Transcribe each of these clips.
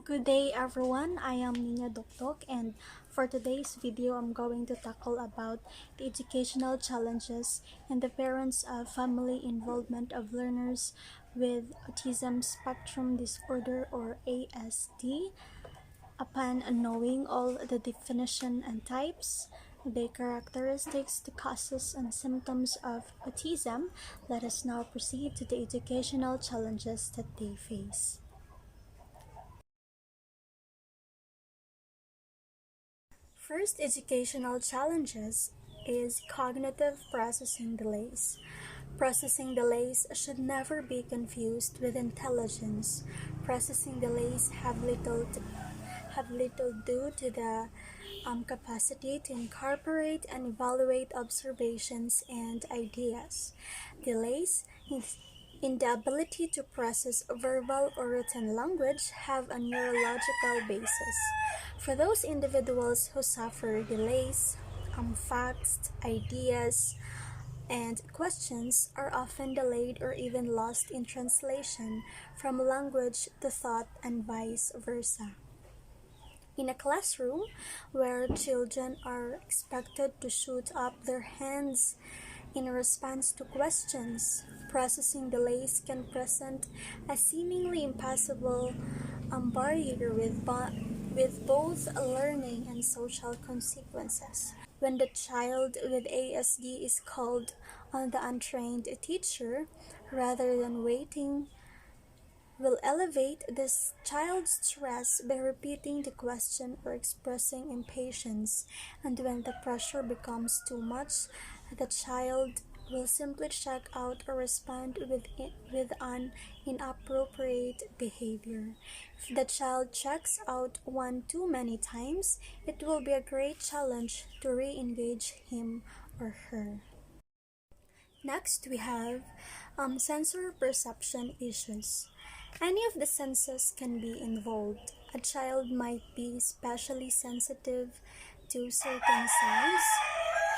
Good day everyone, I am Nina Dokdok, and for today's video I'm going to tackle about the educational challenges and the parents of family involvement of learners with autism spectrum disorder or ASD. Upon knowing all the definition and types, the characteristics, the causes and symptoms of autism, let us now proceed to the educational challenges that they face. First educational challenges is cognitive processing delays. Processing delays should never be confused with intelligence. Processing delays have little due to the capacity to incorporate and evaluate observations and ideas. Delays in the ability to process verbal or written language have a neurological basis. For those individuals who suffer delays, facts, ideas, and questions are often delayed or even lost in translation from language to thought and vice versa. In a classroom where children are expected to shoot up their hands in response to questions, processing delays can present a seemingly impassable barrier with both learning and social consequences. When the child with ASD is called on the untrained teacher, rather than waiting, will elevate this child's stress by repeating the question or expressing impatience, and when the pressure becomes too much, the child will simply check out or respond with an inappropriate behavior. If the child checks out one too many times, it will be a great challenge to re-engage him or her. Next, we have sensor perception issues. Any of the senses can be involved. A child might be especially sensitive to certain sounds,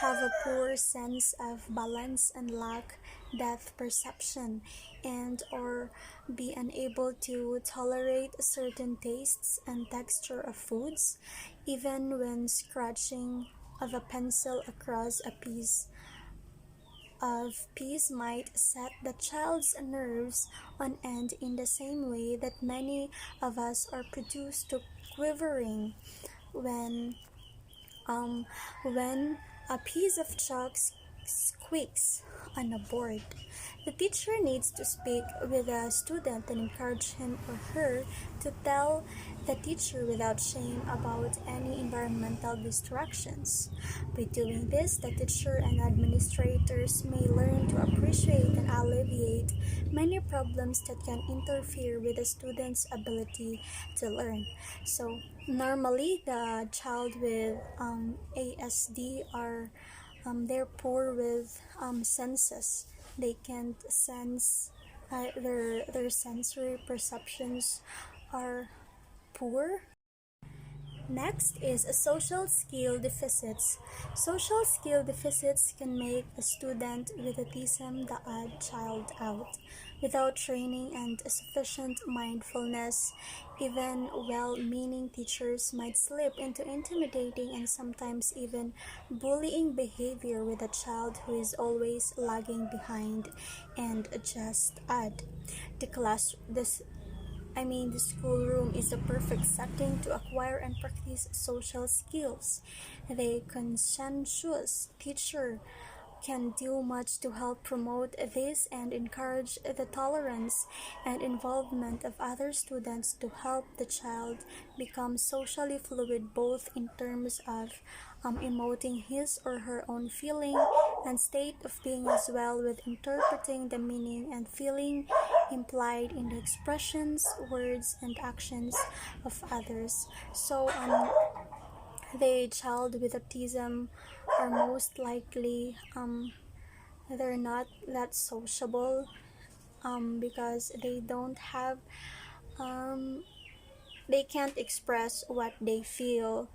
have a poor sense of balance and lack depth perception, and or be unable to tolerate certain tastes and texture of foods, even when scratching of a pencil across a piece of peace might set the child's nerves on end in the same way that many of us are produced to quivering when um, when a piece of chalk squeaks on a board. The teacher needs to speak with a student and encourage him or her to tell the teacher without shame about any environmental distractions. By doing this, the teacher and administrators may learn to appreciate and alleviate many problems that can interfere with the student's ability to learn. So, normally, the child with ASD are they're poor with senses. They can't sense their sensory perceptions are poor. Next is a social skill deficits. Social skill deficits can make a student with autism the odd child out. Without training and sufficient mindfulness, even well-meaning teachers might slip into intimidating and sometimes even bullying behavior with a child who is always lagging behind and just odd. The class this the schoolroom is the perfect setting to acquire and practice social skills. The conscientious teacher can do much to help promote this and encourage the tolerance and involvement of other students to help the child become socially fluid both in terms of emoting his or her own feeling and state of being as well with interpreting the meaning and feeling implied in the expressions, words, and actions of others. So, the child with autism are most likely they're not that sociable because they don't have they can't express what they feel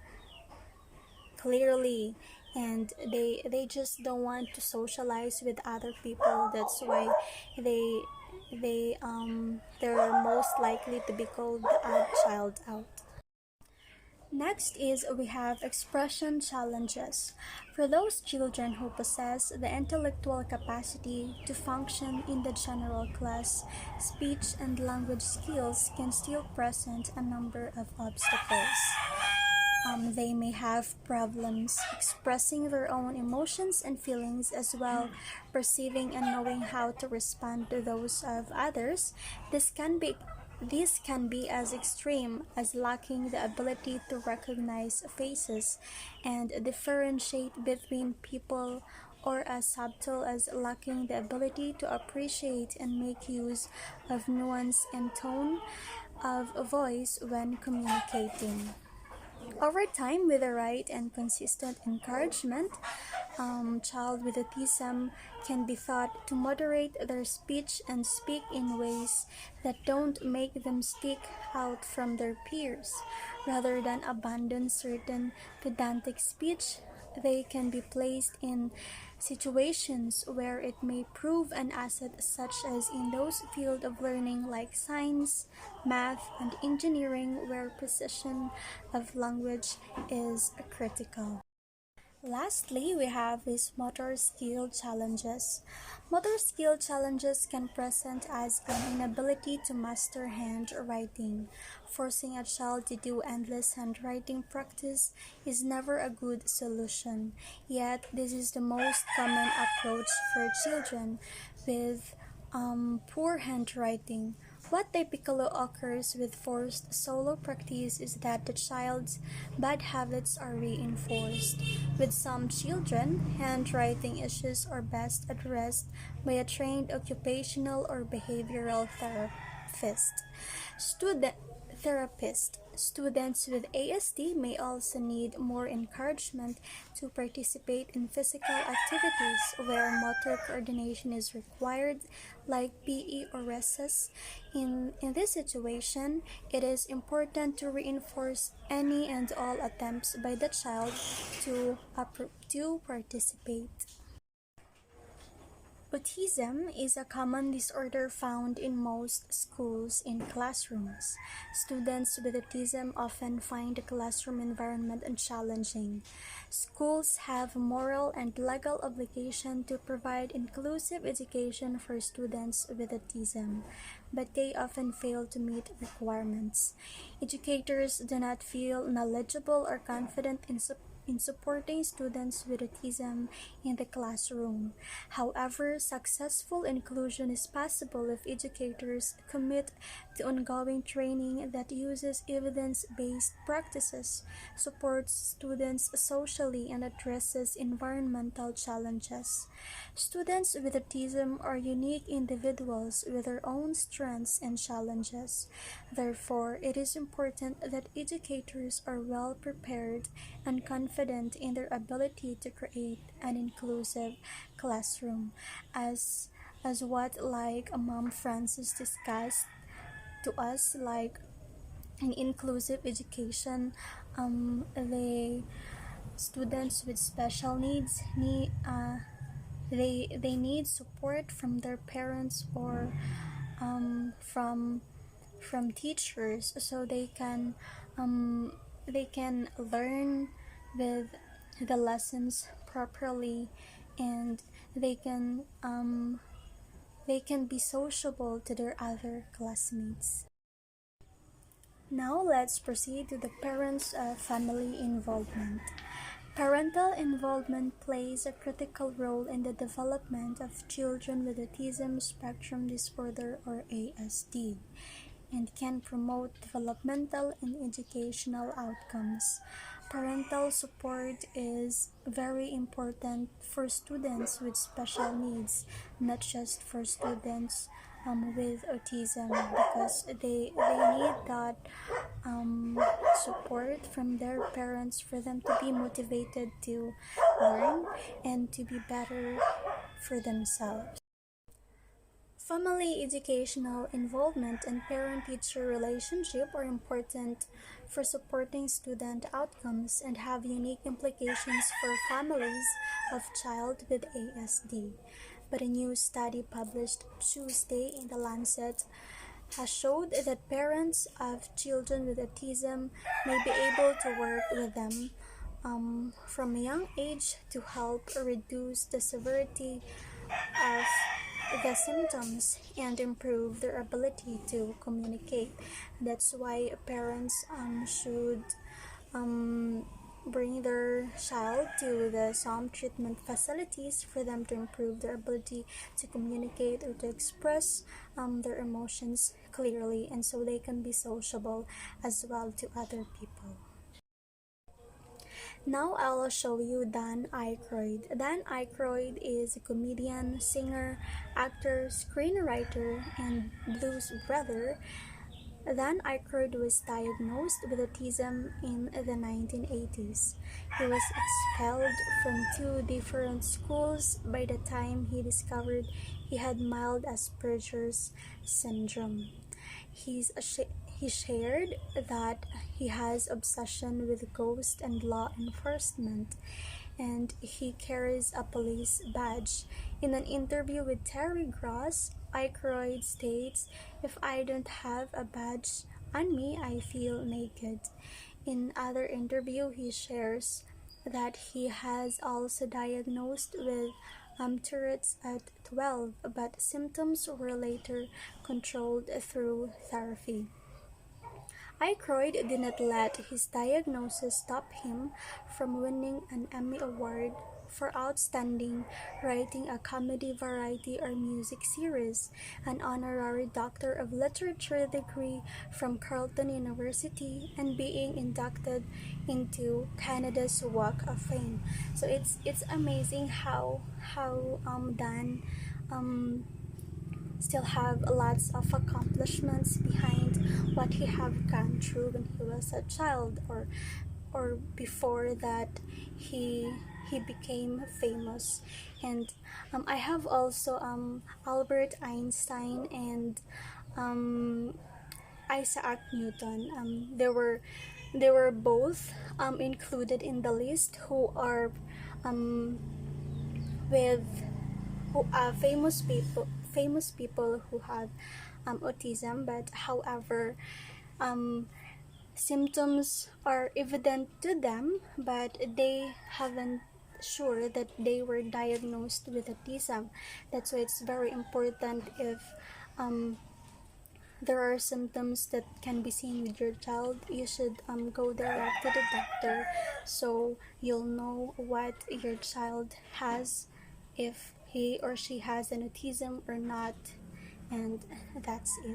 clearly, and they just don't want to socialize with other people. That's why they they're most likely to be called the odd child out. Next is we have expression challenges. For those children who possess the intellectual capacity to function in the general class, speech and language skills can still present a number of obstacles. They may have problems expressing their own emotions and feelings as well, perceiving and knowing how to respond to those of others. This can be as extreme as lacking the ability to recognize faces and differentiate between people, or as subtle as lacking the ability to appreciate and make use of nuance and tone of a voice when communicating. Over time, with the right and consistent encouragement, child with autism can be taught to moderate their speech and speak in ways that don't make them stick out from their peers. Rather than abandon certain pedantic speech, they can be placed in situations where it may prove an asset, such as in those fields of learning like science, math, and engineering, where precision of language is critical. Lastly, we have these motor skill challenges. Motor skill challenges can present as an inability to master handwriting. Forcing a child to do endless handwriting practice is never a good solution. Yet, this is the most common approach for children with poor handwriting. What typically occurs with forced solo practice is that the child's bad habits are reinforced. With some children, handwriting issues are best addressed by a trained occupational or behavioral Student therapist. Students with ASD may also need more encouragement to participate in physical activities where motor coordination is required, like PE or recess. In this situation, it is important to reinforce any and all attempts by the child to participate. Autism is a common disorder found in most schools and classrooms. Students with autism often find the classroom environment challenging. Schools have a moral and legal obligation to provide inclusive education for students with autism, but they often fail to meet requirements. Educators do not feel knowledgeable or confident in supporting students with autism in the classroom. However, successful inclusion is possible if educators commit to ongoing training that uses evidence-based practices, supports students socially, and addresses environmental challenges. Students with autism are unique individuals with their own strengths and challenges. Therefore, it is important that educators are well prepared and confident in their ability to create an inclusive classroom, as what like Mom Francis discussed to us, like in inclusive education, the students with special needs they need support from their parents, or from teachers, so they can learn with the lessons properly, and they can um, they can be sociable to their other classmates. Now let's proceed to the parents' family involvement. Parental involvement plays a critical role in the development of children with autism spectrum disorder, or ASD, and can promote developmental and educational outcomes. Parental support is very important for students with special needs, not just for students with autism, because they need that support from their parents for them to be motivated to learn and to be better for themselves. Family educational involvement and parent-teacher relationship are important for supporting student outcomes and have unique implications for families of child with ASD. but a new study published Tuesday in The Lancet has showed that parents of children with autism may be able to work with them from a young age to help reduce the severity of the symptoms and improve their ability to communicate. That's why parents should um, bring their child to the some treatment facilities for them to improve their ability to communicate or to express their emotions clearly, and so they can be sociable as well to other people. Now I'll show you Dan Aykroyd. Dan Aykroyd is a comedian, singer, actor, screenwriter, and blues brother. Dan Aykroyd was diagnosed with autism in the 1980s. He was expelled from two different schools by the time he discovered he had mild Asperger's syndrome. He shared that he has obsession with ghosts and law enforcement, and he carries a police badge. In an interview with Terry Gross, Aykroyd states, "If I don't have a badge on me, I feel naked." In other interview, he shares that he has also diagnosed with Tourette's at 12, but symptoms were later controlled through therapy. Aykroyd did not let his diagnosis stop him from winning an Emmy Award for Outstanding Writing a Comedy, Variety, or Music Series, an honorary Doctor of Literature degree from Carleton University, and being inducted into Canada's Walk of Fame. So it's amazing how Dan um, still have lots of accomplishments behind what he have gone through when he was a child, or before that he became famous. And I have also Albert Einstein and um, Isaac Newton. They were both included in the list who are um, with who are famous people who have autism, but however symptoms are evident to them, but they haven't sure that they were diagnosed with autism. That's why it's very important if um, there are symptoms that can be seen with your child, you should go direct to the doctor so you'll know what your child has, if he or she has an autism or not. And that's it.